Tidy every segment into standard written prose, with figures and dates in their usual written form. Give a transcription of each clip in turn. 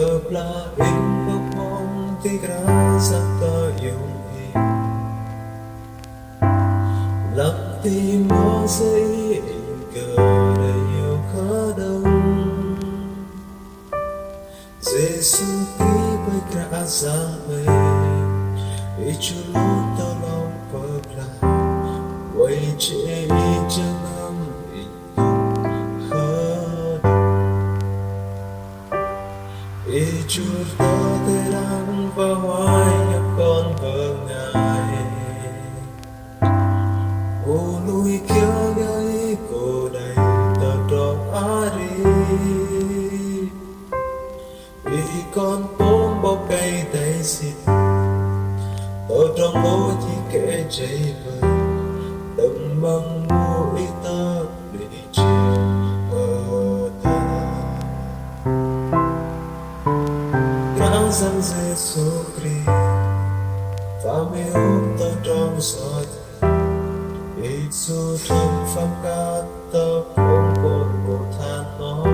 là in bốc mong tí ra sắp ta dùng hình lặng tim nó dây cờ đầy yêu khó đông Giêsu tí bay cả giang mây ý chú luôn tao lòng phật là quay chế chân âm ý chú ta thế đang vào hoài nhập con vợ ngài cô nuôi kia gái cô đầy tờ trọ á đi ý con bóng bọc cây tay xịt tôi trong mô chỉ kể chạy vơi đừng mong mua ý ta để chiều ở ta Ráng dân Giêsu Christ và miêu ta trong gió ít dù trong phong ca ta không buồn của than nó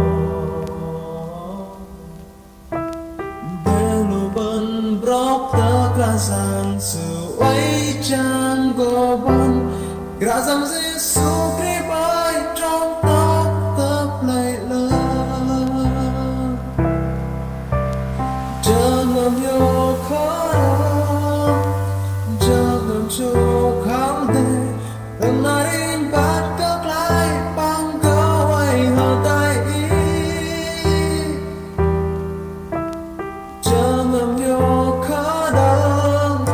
Beluban brok ta grazan su ai chan go ban grazam Giêsu Christ bay trong ta tập lại lơ chờ ngầm yêu khó chờ ngầm cho khám đề lần narin bắt các lại bằng câu ai hờ tay ý chờ ngầm yêu khó đông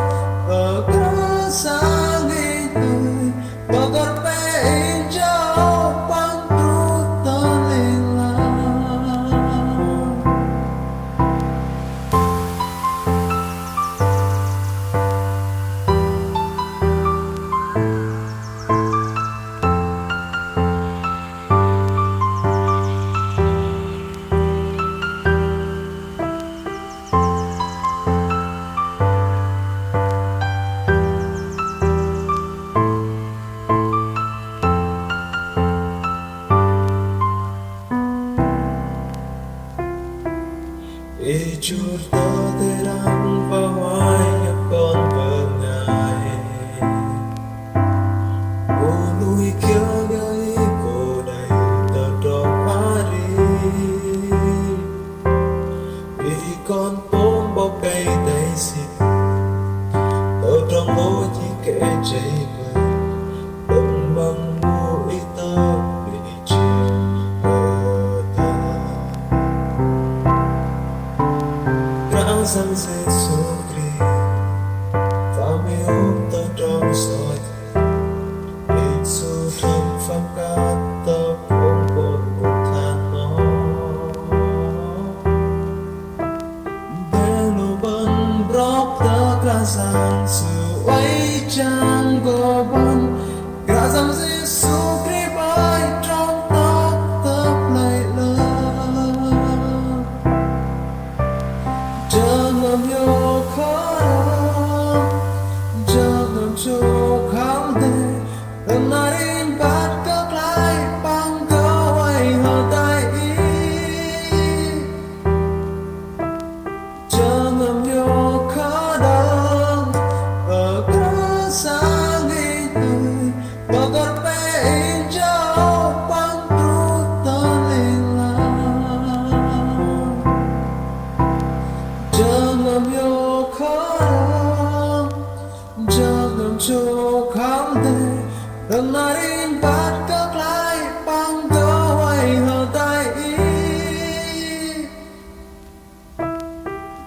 ở cả sáng đi tươi và con bé in cho bằng trút tơ linh lang ý chút ta thế đang vào hoài nhập con vợ ngài cô nuôi kia gái cô đầy tờ trọ á đi ý con bóng bọc cây tay xịt tôi trong mô chỉ kể chạy vơi đừng mong mua ý ta để chiều ở ta Ráng Giêsu Christ và miêu ta trong gió ít dù trong phong ca ta không buồn của than nó Beluban brok ta grazan su ai chan go ban grazam Giêsu Christ bay trong ta tập lại lơ chờ ngầm yêu khó chờ ngầm cho khám đề lần narin bắt các lại bằng câu ai hờ tay ý chờ ngầm yêu khó đông ở cả sáng đi tươi và con bé in cho bằng trút tơ linh lang chờ ngầm yêu khó chờ ngầm cho khám đề lần narin bắt các lại bằng câu ai hờ tay ý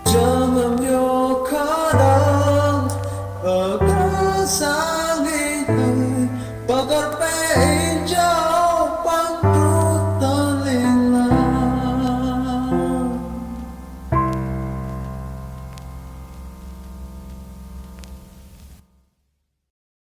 chờ ngầm yêu khó đông ở cả sáng đi tươi và con bé in cho